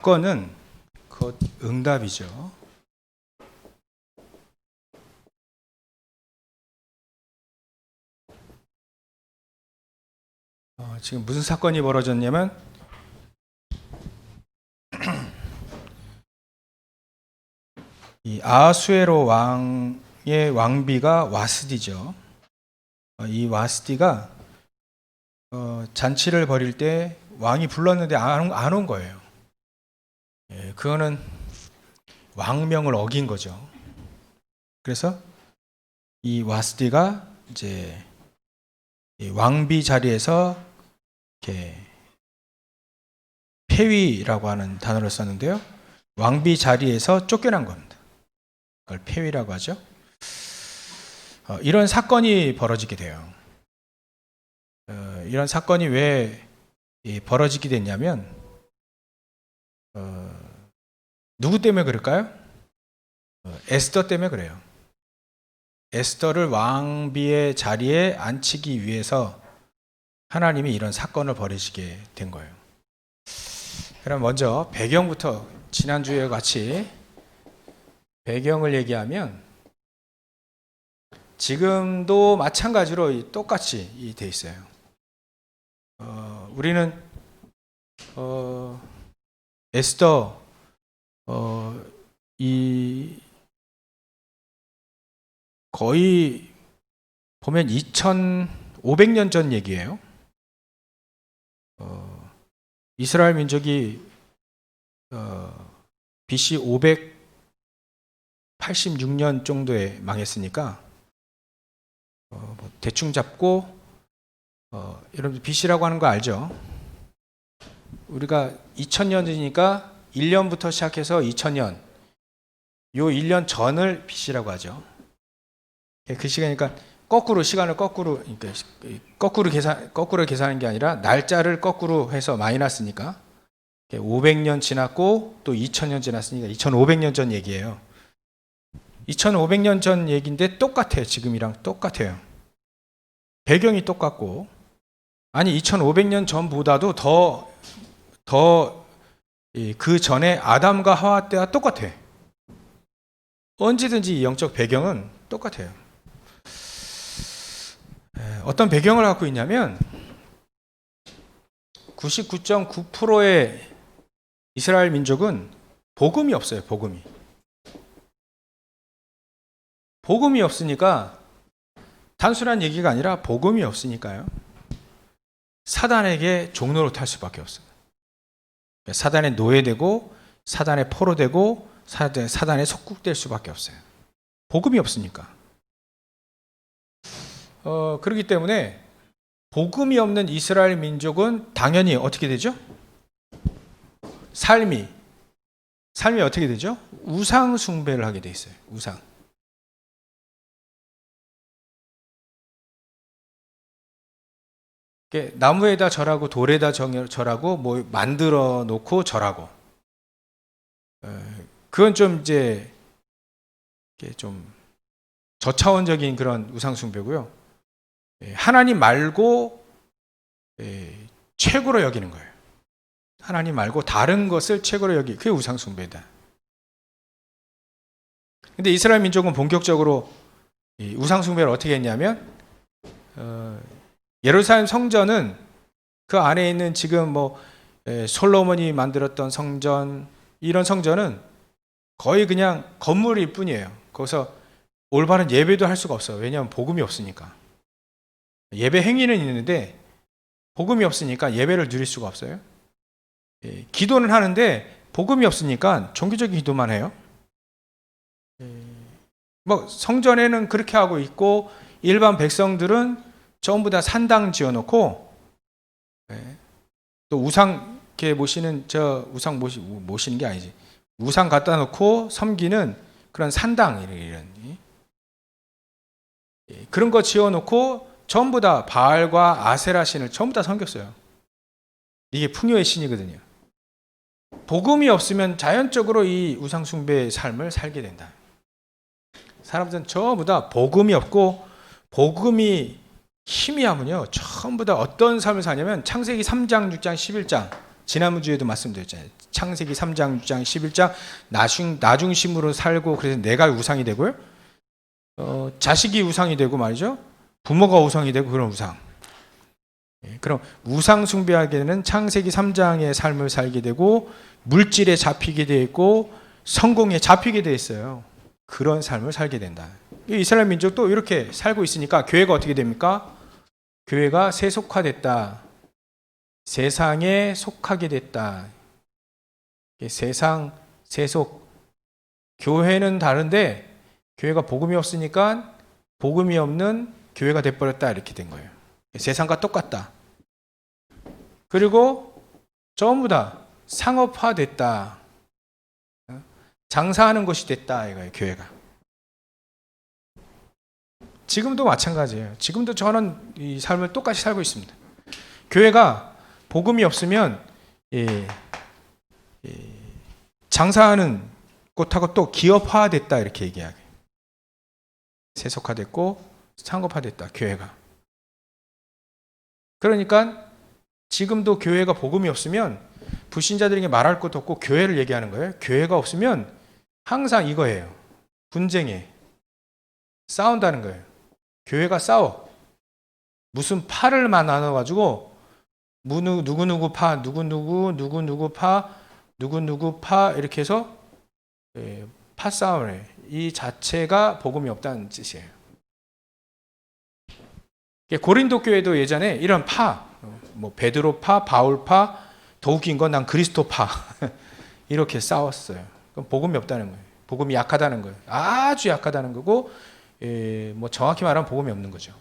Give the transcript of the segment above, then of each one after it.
사건은 곧 응답이죠. 지금 무슨 사건이 벌어졌냐면 이 아하수에로 왕의 왕비가 와스디죠. 이 와스디가 잔치를 벌일 때 왕이 불렀는데 안 온 거예요. 그거는 왕명을 어긴 거죠. 그래서 이 와스디가 이제 왕비 자리에서 이렇게 폐위라고 하는 단어를 썼는데요. 왕비 자리에서 쫓겨난 겁니다. 그걸 폐위라고 하죠. 이런 사건이 벌어지게 돼요. 이런 사건이 왜 벌어지게 됐냐면 누구 때문에 그럴까요? 에스더 때문에 그래요. 에스더를 왕비의 자리에 앉히기 위해서 하나님이 이런 사건을 벌이시게 된 거예요. 그럼 먼저 배경부터 지난주에 같이 배경을 얘기하면 지금도 마찬가지로 똑같이 돼 있어요. 우리는 에스더 거의 보면 2500년 전 얘기예요. 이스라엘 민족이 BC 586년 정도에 망했으니까 대충 잡고 여러분 BC라고 하는 거 알죠? 우리가 2000년이니까 1년부터 시작해서 2000년 요 1년 전을 BC라고 하죠. 그 시간이니까 시간을 거꾸로 계산하는 게 아니라 날짜를 거꾸로 해서 마이너스니까 500년 지났고 또 2000년 지났으니까 2500년 전 얘기예요. 2500년 전 얘기인데 똑같아요. 지금이랑 똑같아요. 배경이 똑같고, 아니 2500년 전보다도 더 그 전에 아담과 하와 때와 똑같아. 언제든지 영적 배경은 똑같아요. 어떤 배경을 갖고 있냐면 99.9%의 이스라엘 민족은 복음이 없어요. 복음이 없으니까 단순한 얘기가 아니라 복음이 없으니까요. 사단에게 종로로 탈 수밖에 없어요. 사단에 노예되고 사단에 포로되고 사단에 속국될 수밖에 없어요. 복음이 없으니까. 그렇기 때문에 복음이 없는 이스라엘 민족은 당연히 어떻게 되죠? 삶이 어떻게 되죠? 우상 숭배를 하게 돼 있어요. 우상. 나무에다 절하고 돌에다 절하고 뭐 만들어 놓고 절하고. 그건 좀 이제 좀 저차원적인 그런 우상 숭배고요. 하나님 말고 최고로 여기는 거예요. 하나님 말고 다른 것을 최고로 그게 우상 숭배다. 근데 이스라엘 민족은 본격적으로 우상 숭배를 어떻게 했냐면 예루살렘 성전은 그 안에 있는 지금 솔로몬이 만들었던 성전, 이런 성전은 거의 그냥 건물일 뿐이에요. 거기서 올바른 예배도 할 수가 없어요. 왜냐하면 복음이 없으니까. 예배 행위는 있는데 복음이 없으니까 예배를 드릴 수가 없어요. 기도는 하는데 복음이 없으니까 종교적인 기도만 해요. 성전에는 그렇게 하고 있고 일반 백성들은 전부 다 산당 지어놓고 또 우상 이렇게 모시는 우상 모시는 게 아니지. 우상 갖다 놓고 섬기는 그런 산당 이런 그런 거 지어놓고 전부 다 바알과 아세라 신을 전부 다 섬겼어요. 이게 풍요의 신이거든요. 복음이 없으면 자연적으로 이 우상 숭배의 삶을 살게 된다. 사람들은 전부 다 복음이 없고 복음이 희미하면요 전부 다 어떤 삶을 사냐면 창세기 3장, 6장, 11장 지난번 주에도 말씀드렸잖아요. 창세기 3장, 6장, 11장 나중심으로 살고 그래서 내가 우상이 되고요. 자식이 우상이 되고 말이죠. 부모가 우상이 되고 그런 우상. 그럼 우상 숭배하게 되는 창세기 3장의 삶을 살게 되고 물질에 잡히게 되어 있고 성공에 잡히게 되어 있어요. 그런 삶을 살게 된다. 이스라엘 민족도 이렇게 살고 있으니까 교회가 어떻게 됩니까? 교회가 세속화됐다. 세상에 속하게 됐다. 세상, 세속. 교회는 다른데 교회가 복음이 없으니까 복음이 없는 교회가 돼버렸다. 이렇게 된 거예요. 세상과 똑같다. 그리고 전부 다 상업화됐다. 장사하는 것이 됐다. 이거예요. 교회가. 지금도 마찬가지예요. 지금도 저는 이 삶을 똑같이 살고 있습니다. 교회가 복음이 없으면 장사하는 곳하고 또 기업화됐다 이렇게 얘기하게. 세속화됐고 상업화됐다. 교회가. 그러니까 지금도 교회가 복음이 없으면 불신자들에게 말할 것도 없고 교회를 얘기하는 거예요. 교회가 없으면 항상 이거예요. 분쟁에 싸운다는 거예요. 교회가 싸워. 무슨 파를 나눠가지고 누구누구 파, 누구누구 파, 누구누구 파 이렇게 해서 파 싸움을 해. 이 자체가 복음이 없다는 뜻이에요. 고린도 교회도 예전에 이런 파, 뭐 베드로 파, 바울 파, 더 웃긴 건 난 그리스도 파 이렇게 싸웠어요. 그럼 복음이 없다는 거예요. 복음이 약하다는 거예요. 아주 약하다는 거고, 뭐 정확히 말하면 복음이 없는 거죠.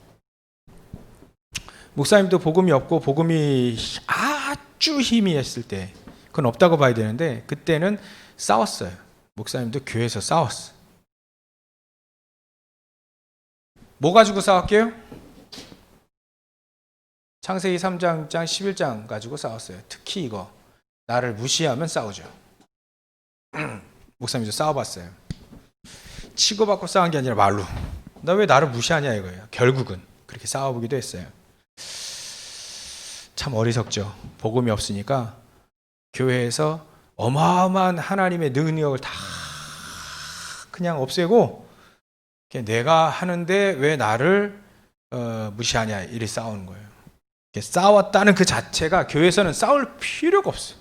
목사님도 복음이 없고 복음이 아주 희미했을 때, 그건 없다고 봐야 되는데 그때는 싸웠어요. 목사님도 교회에서 싸웠어. 뭐 가지고 싸웠게요? 창세기 3장, 11장 가지고 싸웠어요. 특히 이거. 나를 무시하면 싸우죠. 목사님도 싸워봤어요. 치고받고 싸운 게 아니라 말로. 나 왜 나를 무시하냐 이거예요. 결국은 그렇게 싸워보기도 했어요. 참 어리석죠. 복음이 없으니까 교회에서 어마어마한 하나님의 능력을 다 그냥 없애고 내가 하는데 왜 나를 무시하냐 이렇게 싸우는 거예요. 싸웠다는 그 자체가 교회에서는 싸울 필요가 없어.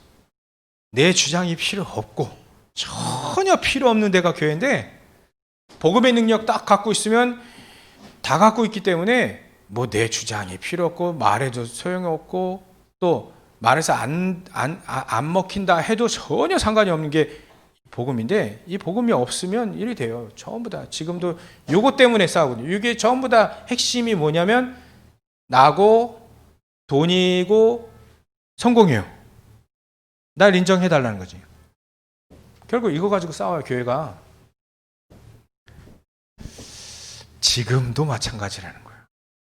내 주장이 필요 없고 전혀 필요 없는 데가 교회인데 복음의 능력 딱 갖고 있으면 다 갖고 있기 때문에 뭐 내 주장이 필요 없고 말해도 소용이 없고 또 말해서 안 먹힌다 해도 전혀 상관이 없는 게 복음인데 이 복음이 없으면 이리 돼요. 전부 다 지금도 요거 때문에 싸우거든요. 이게 전부 다 핵심이 뭐냐면 나고 돈이고 성공이에요. 날 인정해달라는 거지. 결국 이거 가지고 싸워요. 교회가. 지금도 마찬가지라는 거예요.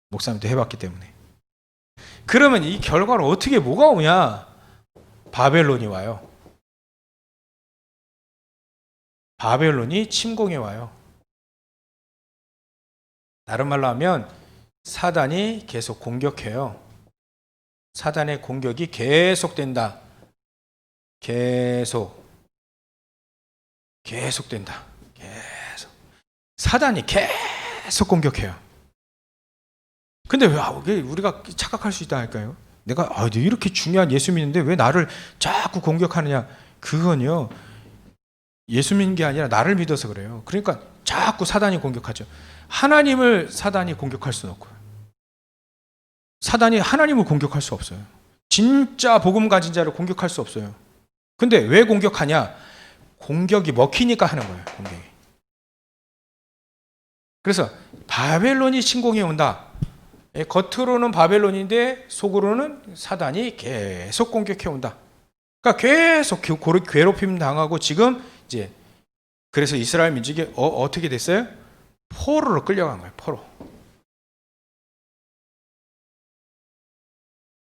목사님도 해봤기 때문에. 그러면 이 결과로 어떻게 뭐가 오냐? 바벨론이 와요. 바벨론이 침공해 와요. 다른 말로 하면 사단이 계속 공격해요. 사단의 공격이 계속된다. 계속된다. 계속. 사단이 계속 공격해요. 근데 왜 우리가 착각할 수 있다니까요? 내가 이렇게 중요한 예수 믿는데 왜 나를 자꾸 공격하느냐? 그건요. 예수 믿는 게 아니라 나를 믿어서 그래요. 그러니까 자꾸 사단이 공격하죠. 하나님을 사단이 공격할 수는 없고요. 사단이 하나님을 공격할 수 없어요. 진짜 복음 가진 자를 공격할 수 없어요. 근데 왜 공격하냐? 공격이 먹히니까 하는 거예요. 공격이. 그래서 바벨론이 침공해 온다. 겉으로는 바벨론인데 속으로는 사단이 계속 공격해 온다. 그러니까 계속 괴롭힘 당하고 지금 이제 그래서 이스라엘 민족이 어떻게 됐어요? 포로로 끌려간 거예요.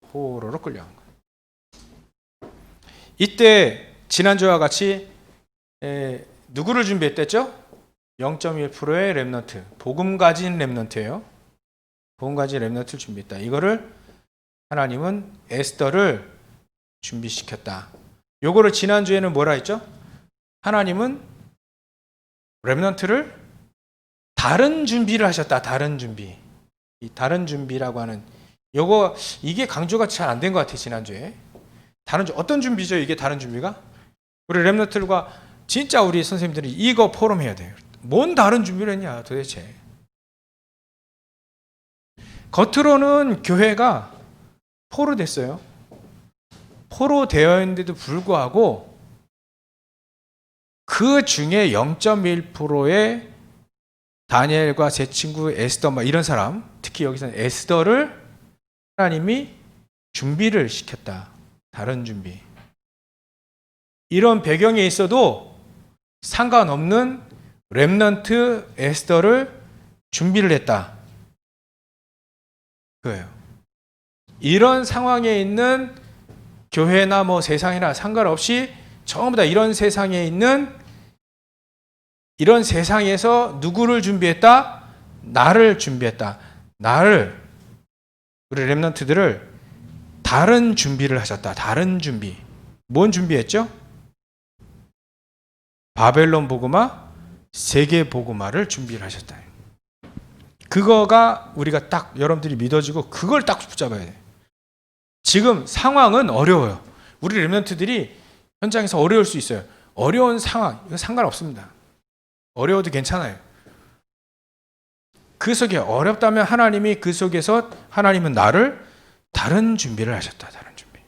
포로로 끌려간 거예요. 이때 지난주와 같이 누구를 준비했댔죠? 0.1%의 렘넌트, 복음 가진 렘넌트예요. 복음 가진 렘넌트를 준비했다. 이거를 하나님은 에스더를 준비시켰다. 요거를 지난주에는 뭐라 했죠? 하나님은 렘넌트를 다른 준비를 하셨다. 다른 준비. 이 다른 준비라고 하는 요거 이게 강조가 잘 안 된 것 같아요. 지난주에. 어떤 준비죠? 이게 다른 준비가? 우리 렘넌트들과 진짜 우리 선생님들이 이거 포럼해야 돼요. 뭔 다른 준비를 했냐 도대체. 겉으로는 교회가 포로됐어요. 포로되어 있는데도 불구하고 그 중에 0.1%의 다니엘과 제 친구 에스더 이런 사람, 특히 여기서는 에스더를 하나님이 준비를 시켰다. 다른 준비. 이런 배경에 있어도 상관없는 렘넌트 에스더를 준비를 했다. 그거예요. 이런 상황에 있는 교회나 세상이나 상관없이 전부 다 이런 세상에 있는 이런 세상에서 누구를 준비했다? 나를 준비했다. 나를 우리 렘넌트들을 다른 준비를 하셨다. 다른 준비. 뭔 준비했죠? 바벨론 복음화, 세계 복음화를 준비를 하셨다. 그거가 우리가 딱 여러분들이 믿어지고 그걸 딱 붙잡아야 돼. 지금 상황은 어려워요. 우리 렘넌트들이 현장에서 어려울 수 있어요. 어려운 상황, 이거 상관없습니다. 어려워도 괜찮아요. 그 속에 어렵다면 하나님이 그 속에서 하나님은 나를 다른 준비를 하셨다. 다른 준비.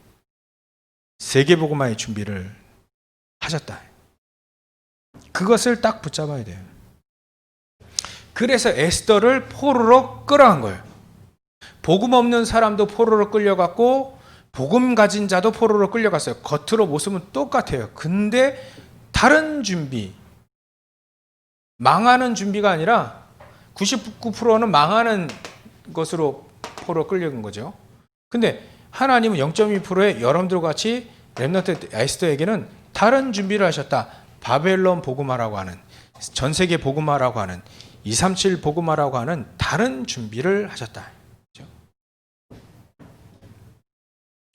세계복음화의 준비를 하셨다. 그것을 딱 붙잡아야 돼요. 그래서 에스더를 포로로 끌어간 거예요. 복음 없는 사람도 포로로 끌려갔고 복음 가진 자도 포로로 끌려갔어요. 겉으로 모습은 똑같아요. 근데 다른 준비. 망하는 준비가 아니라 99%는 망하는 것으로 포로 끌려간 거죠. 근데 하나님은 0.2%의 여러분들과 같이 렘넌트 에스더에게는 다른 준비를 하셨다. 바벨론 복음화라고 하는, 전 세계 복음화라고 하는, 237 복음화라고 하는 다른 준비를 하셨다. 그렇죠?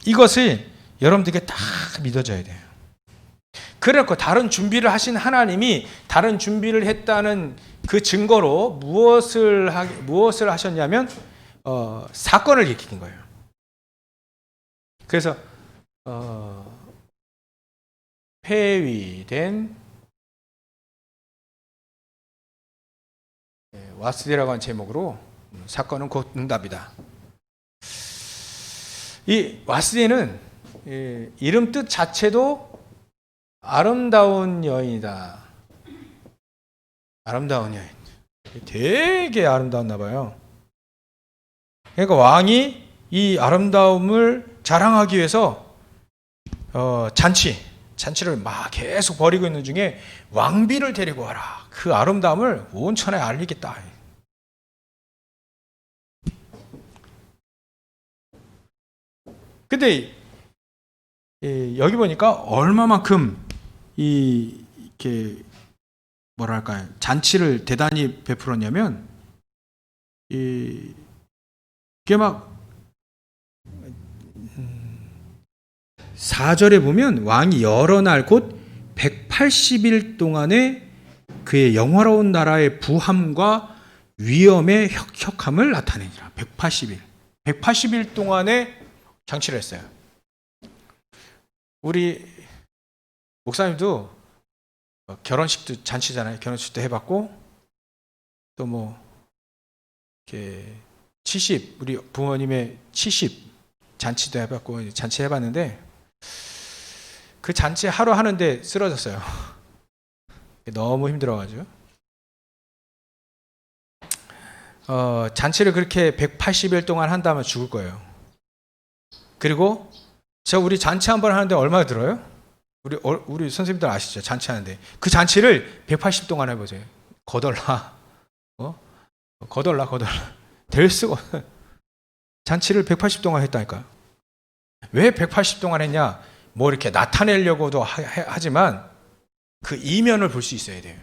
이것을 여러분들에게 딱 믿어져야 돼요. 그래서 다른 준비를 하신 하나님이 다른 준비를 했다는 그 증거로 무엇을 하셨냐면 사건을 일으킨 거예요. 그래서 폐위된 와스디라고 하는 제목으로 사건은 곧 응답이다. 이 와스디는 이름 뜻 자체도 아름다운 여인이다. 아름다운 여인. 되게 아름다웠나 봐요. 그러니까 왕이 이 아름다움을 자랑하기 위해서 잔치를 막 계속 벌이고 있는 중에 왕비를 데리고 와라. 그 아름다움을 온 천하에 알리겠다. 근데 여기 보니까 얼마만큼 이렇게 뭐랄까요, 잔치를 대단히 베풀었냐면 이게 막 4절에 보면 왕이 여러 날 곧 180일 동안에 그의 영화로운 나라의 부함과 위엄의 혁혁함을 나타내니라. 180일 동안에 잔치를 했어요. 우리 목사님도 결혼식도 잔치잖아요. 결혼식도 해봤고 또 이렇게 70 우리 부모님의 70 잔치도 해봤고 잔치 해봤는데 그 잔치 하루 하는데 쓰러졌어요. 너무 힘들어가지고 잔치를 그렇게 180일 동안 한다면 죽을 거예요. 그리고 우리 잔치 한번 하는데 얼마 들어요? 우리 선생님들 아시죠? 잔치하는데 그 잔치를 180 동안 해보세요. 거덜나 될 수가 없어요. 잔치를 180 동안 했다니까요. 왜 180 동안 했냐? 이렇게 나타내려고도 하지만 그 이면을 볼 수 있어야 돼요.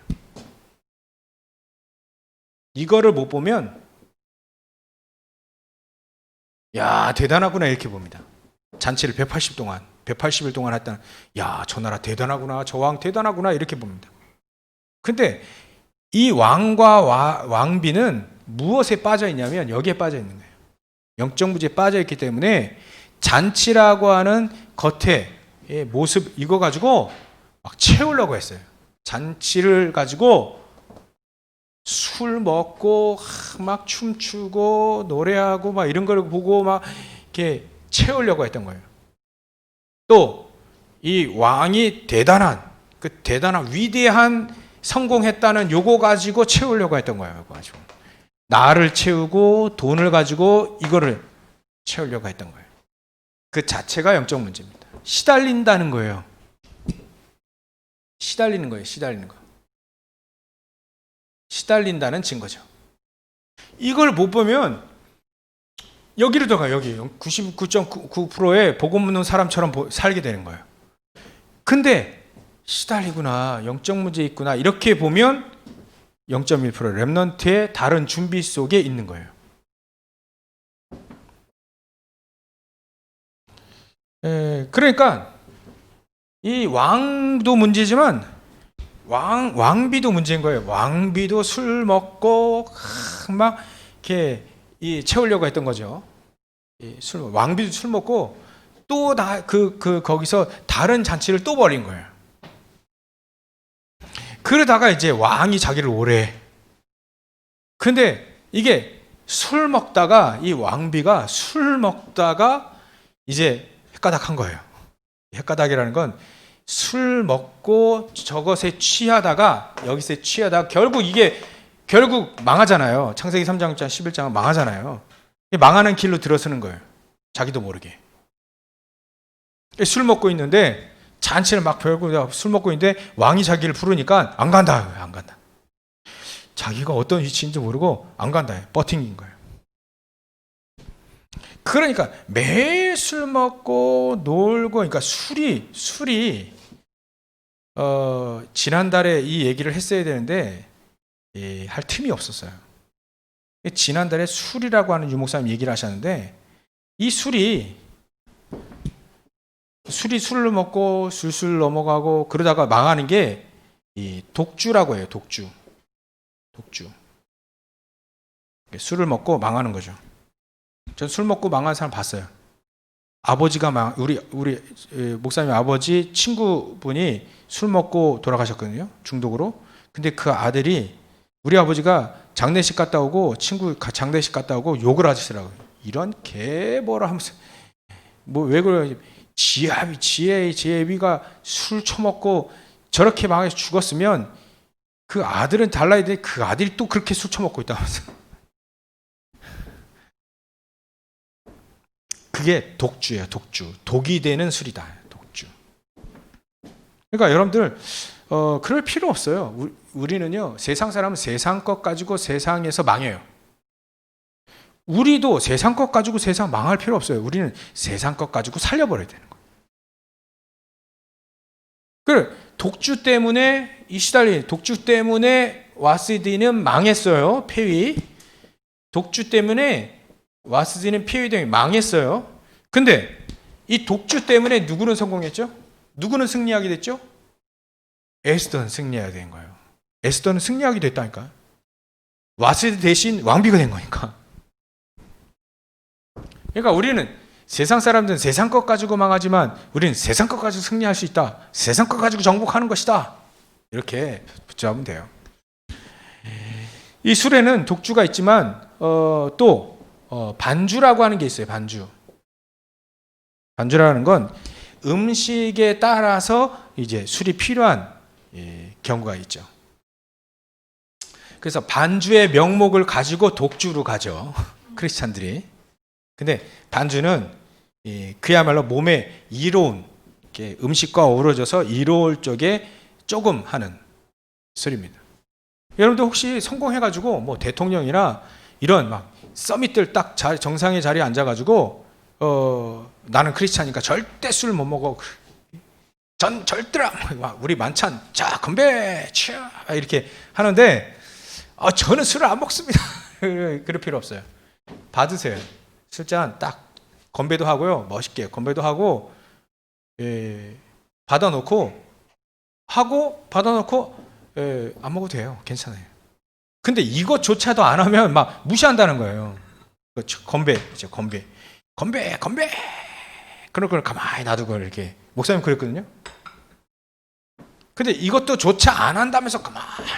이거를 못 보면 야 대단하구나 이렇게 봅니다. 잔치를 180 동안 180일 동안 했다는, 야, 저 나라 대단하구나, 저 왕 대단하구나, 이렇게 봅니다. 근데 이 왕과 왕비는 무엇에 빠져 있냐면 여기에 빠져 있는 거예요. 영적 무지에 빠져 있기 때문에 잔치라고 하는 겉의 모습, 이거 가지고 막 채우려고 했어요. 잔치를 가지고 술 먹고 막 춤추고 노래하고 막 이런 걸 보고 막 이렇게 채우려고 했던 거예요. 또 이 왕이 대단한 위대한 성공했다는 요거 가지고 채우려고 했던 거예요. 요거 가지고 나를 채우고 돈을 가지고 이거를 채우려고 했던 거예요. 그 자체가 영적 문제입니다. 시달린다는 거예요. 시달리는 거예요. 시달리는 거. 시달린다는 증거죠. 이걸 못 보면 여기로 들어가요. 여기 99.9%의 복음 묻는 사람처럼 살게 되는 거예요. 근데 시달리구나, 영적 문제 있구나, 이렇게 보면 0.1% 렘넌트의 다른 준비 속에 있는 거예요. 그러니까 이 왕도 문제지만 왕비도 문제인 거예요. 왕비도 술 먹고 막 이렇게 채우려고 했던 거죠. 왕비도 술 먹고 또 거기서 다른 잔치를 또 벌인 거예요. 그러다가 이제 왕이 자기를 오래. 근데 이게 술 먹다가 이 왕비가 술 먹다가 이제 헷가닥한 거예요. 헷가닥이라는 건 술 먹고 저것에 취하다가 여기서 취하다가 결국 망하잖아요. 창세기 3장 11장은 망하잖아요. 망하는 길로 들어서는 거예요. 자기도 모르게. 술 먹고 있는데 잔치를 막 벌고 술 먹고 있는데 왕이 자기를 부르니까 안 간다. 자기가 어떤 위치인지 모르고 안 간다. 버팅인 거예요. 그러니까 매일 술 먹고 놀고, 그러니까 술이 지난달에 이 얘기를 했어야 되는데 할 틈이 없었어요. 지난달에 술이라고 하는 유목사님 얘기를 하셨는데 이 술을 먹고 술술 넘어가고 그러다가 망하는 게 이 독주라고 해요. 독주. 술을 먹고 망하는 거죠. 전 술 먹고 망한 사람 봤어요. 아버지가 우리 목사님 아버지 친구분이 술 먹고 돌아가셨거든요. 중독으로. 근데 그 아들이 우리 아버지가 장례식 갔다 오고 친구 장례식 갔다 오고 욕을 하시더라고요. 이런 개보라 하면서 뭐 왜 그래? 지혜비가 술 처먹고 저렇게 망해서 죽었으면 그 아들은 달라야 돼. 그 아들이 또 그렇게 술 처먹고 있다면서. 그게 독주예요. 독주. 독이 되는 술이다. 독주. 그러니까 여러분들 그럴 필요 없어요. 우리는요, 세상 사람은 세상 것 가지고 세상에서 망해요. 우리도 세상 것 가지고 세상 망할 필요 없어요. 우리는 세상 것 가지고 살려버려야 되는 거예요. 그 독주 때문에 이스라엘 독주 때문에 와스디는 망했어요. 폐위. 독주 때문에 와스디는 폐위되면 망했어요. 근데 이 독주 때문에 누구는 성공했죠? 누구는 승리하게 됐죠? 에스더는 승리하게 된 거예요. 에스더는 승리하게 됐다니까. 와스디 대신 왕비가 된 거니까. 그러니까 우리는 세상 사람들은 세상 것 가지고 망하지만 우리는 세상 것 가지고 승리할 수 있다. 세상 것 가지고 정복하는 것이다. 이렇게 붙잡으면 돼요. 이 술에는 독주가 있지만 또 반주라고 하는 게 있어요. 반주라는 건 음식에 따라서 이제 술이 필요한 경우가 있죠. 그래서 반주의 명목을 가지고 독주로 가죠. 크리스찬들이. 근데 반주는 그야말로 몸에 이로운 음식과 어우러져서 이로울 적에 조금 하는 술입니다. 여러분들 혹시 성공해가지고 뭐 대통령이나 이런 막 서밋들 딱 정상의 자리에 앉아가지고 나는 크리스찬이니까 절대 술 못 먹어. 전 절대라. 우리 만찬 자 건배 치아 이렇게 하는데 저는 술을 안 먹습니다. 그럴 필요 없어요. 받으세요. 술잔 딱 건배도 하고요. 멋있게 건배도 하고 받아놓고 안 먹어도 돼요. 괜찮아요. 근데 이것조차도 안 하면 막 무시한다는 거예요. 건배. 그런 걸 가만히 놔두고 이렇게 목사님 그랬거든요. 근데 이것도 조차 안 한다면서 가만히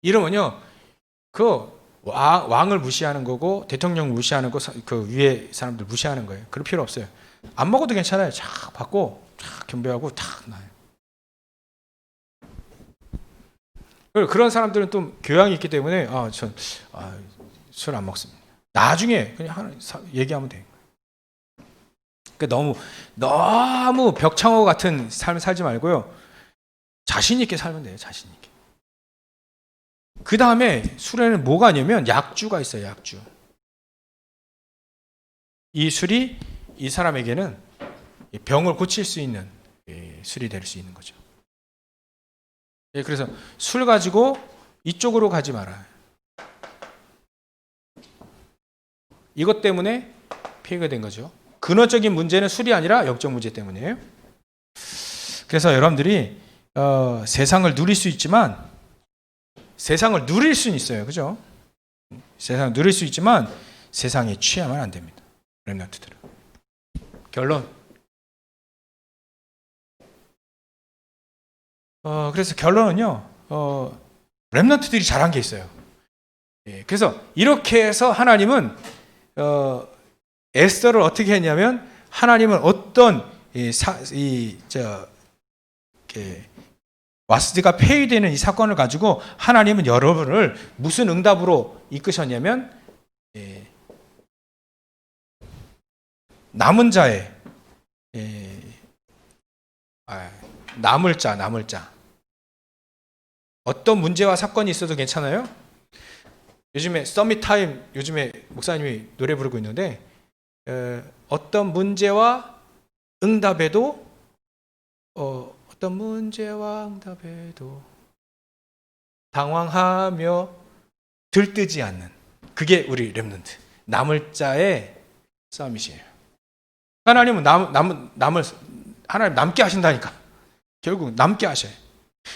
이러면요, 그 왕을 무시하는 거고 대통령 무시하는 거, 그 위에 사람들 무시하는 거예요. 그럴 필요 없어요. 안 먹어도 괜찮아요. 쫙 받고 쫙 겸비하고 탁 놔요. 그런 사람들은 좀 교양이 있기 때문에 전 술 안 먹습니다. 나중에 그냥 얘기하면 돼요. 그러니까 너무 벽창호 같은 삶을 살지 말고요. 자신 있게 살면 돼요. 자신 있게. 그 다음에 술에는 뭐가 아니면 약주가 있어요. 약주. 이 술이 이 사람에게는 병을 고칠 수 있는 술이 될 수 있는 거죠. 그래서 술 가지고 이쪽으로 가지 말아요. 이것 때문에 피해가 된 거죠. 근원적인 문제는 술이 아니라 영적 문제 때문이에요. 그래서 여러분들이 세상을 누릴 수 있지만, 세상을 누릴 수는 있어요. 그죠? 세상을 누릴 수 있지만 세상에 취하면 안 됩니다. 렘넌트들은. 결론. 그래서 결론은요, 렘넌트들이 잘한 게 있어요. 그래서 이렇게 해서 하나님은 에스더를 어떻게 했냐면, 하나님은 어떤 와스디가 폐위되는 이 사건을 가지고 하나님은 여러분을 무슨 응답으로 이끄셨냐면, 남은 자의 남을 자. 어떤 문제와 사건이 있어도 괜찮아요. 요즘에 서밋 타임, 요즘에 목사님이 노래 부르고 있는데, 어떤 문제와 응답에도 당황하며 들뜨지 않는, 그게 우리 렘넌트, 남을 자의 싸움이에요. 하나님은 하나님 남게 하신다니까. 결국 남게 하셔요.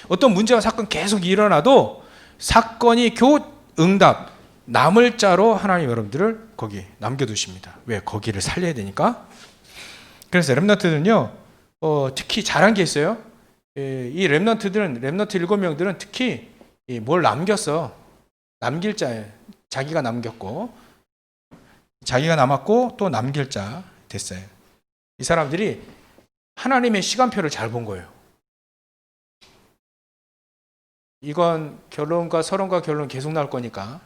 어떤 문제와 사건 계속 일어나도 사건이 응답, 남을 자로 하나님 여러분들을 거기 남겨두십니다. 왜? 거기를 살려야 되니까. 그래서 렘넌트들은요, 특히 잘한 게 있어요. 이 렘넌트 7명들은 특히 뭘 남겼어. 남길 자예요. 자기가 남겼고, 자기가 남았고 또 남길 자 됐어요. 이 사람들이 하나님의 시간표를 잘 본 거예요. 이건 결론과 서론과 결론 계속 나올 거니까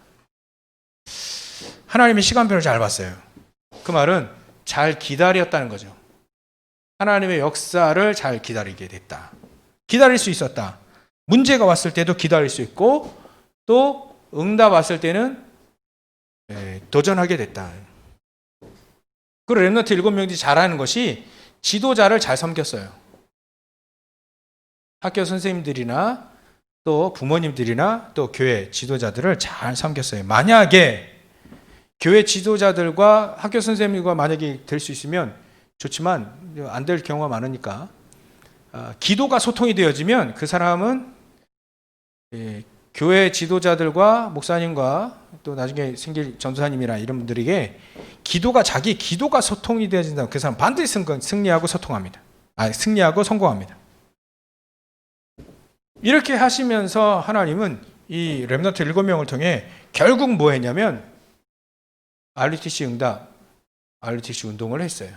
하나님의 시간표를 잘 봤어요. 그 말은 잘 기다렸다는 거죠. 하나님의 역사를 잘 기다리게 됐다. 기다릴 수 있었다. 문제가 왔을 때도 기다릴 수 있고, 또 응답 왔을 때는 도전하게 됐다. 그리고 렘넌트 7명들이 잘하는 것이 지도자를 잘 섬겼어요. 학교 선생님들이나 또 부모님들이나 또 교회 지도자들을 잘 섬겼어요. 만약에 교회 지도자들과 학교 선생님과 만약에 될 수 있으면 좋지만 안 될 경우가 많으니까, 기도가 소통이 되어지면 그 사람은 교회 지도자들과 목사님과 또 나중에 생길 전도사님이나 이런 분들에게 자기 기도가 소통이 되어진다면 그 사람 반드시 승리하고 성공합니다. 이렇게 하시면서 하나님은 이 렘넌트 7명을 통해 결국 뭐 했냐면 RUTC 운동을 했어요.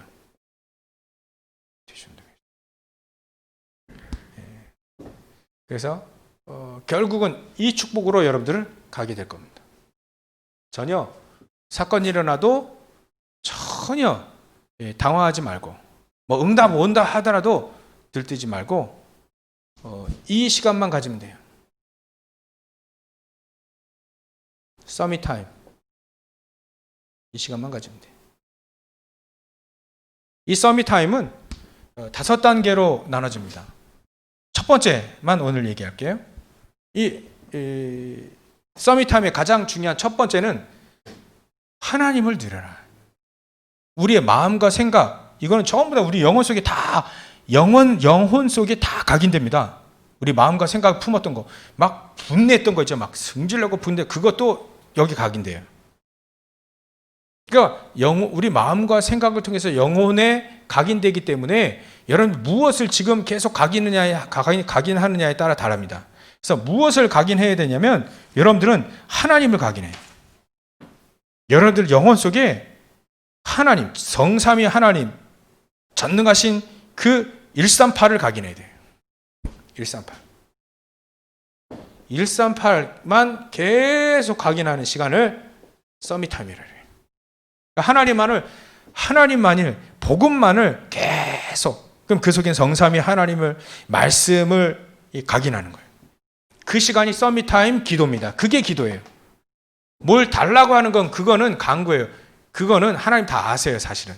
그래서 결국은 이 축복으로 여러분들은 가게 될 겁니다. 전혀 사건이 일어나도 전혀 당황하지 말고, 뭐 응답 온다 하더라도 들뜨지 말고 이 시간만 가지면 돼요. 서밋 타임. 이 시간만 가지면 돼요. 이 서밋 타임은 5단계로 나눠집니다. 첫 번째만 오늘 얘기할게요. 이 서밋 타임의 가장 중요한 첫 번째는 하나님을 누려라. 우리의 마음과 생각, 이거는 전부 다 우리 영혼 속에 다 영혼 속에 다 각인됩니다. 우리 마음과 생각을 품었던 거, 막 분내했던 거 있죠. 막 승질내고 분내, 그것도 여기 각인돼요. 그러니까 우리 마음과 생각을 통해서 영혼에 각인되기 때문에 여러분 무엇을 지금 계속 각인하느냐에 따라 다릅니다. 그래서 무엇을 각인해야 되냐면 여러분들은 하나님을 각인해요. 여러분들 영혼 속에 하나님, 성삼위 하나님, 전능하신 그 138을 각인해야 돼요. 138. 138만 계속 각인하는 시간을 서밋타임이라 해요. 하나님만을, 복음만을 계속, 그럼 그 속엔 성삼위 하나님을, 말씀을 각인하는 거예요. 그 시간이 서밋타임 기도입니다. 그게 기도예요. 뭘 달라고 하는 건 그거는 간구예요. 그거는 하나님 다 아세요, 사실은.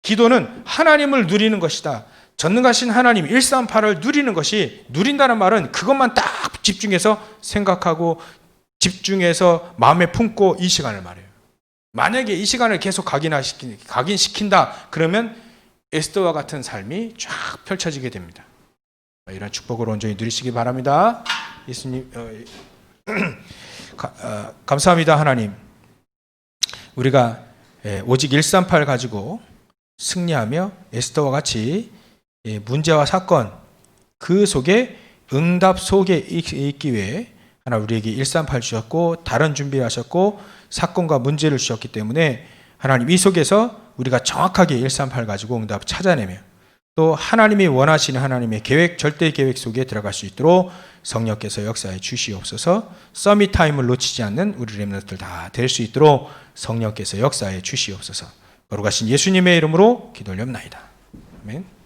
기도는 하나님을 누리는 것이다. 전능하신 하나님 138을 누리는 것이, 누린다는 말은 그것만 딱 집중해서 생각하고 집중해서 마음에 품고 이 시간을 말해요. 만약에 이 시간을 계속 각인시킨다 그러면 에스더와 같은 삶이 쫙 펼쳐지게 됩니다. 이런 축복을 온전히 누리시기 바랍니다. 예수님, 감사합니다. 하나님, 우리가 오직 138 가지고 승리하며 에스더와 같이 문제와 사건 그 속에 응답 속에 있기 위해 하나님 우리에게 138 주셨고 다른 준비를 하셨고 사건과 문제를 주셨기 때문에 하나님 이 속에서 우리가 정확하게 138 가지고 응답을 찾아내며 또 하나님이 원하시는 하나님의 계획, 절대 계획 속에 들어갈 수 있도록 성령께서 역사해 주시옵소서. 서밋 타임을 놓치지 않는 우리 렘넌트들 다 될 수 있도록 성령께서 역사해 주시옵소서. 거룩하신 예수님의 이름으로 기도 올려옵나이다. 아멘.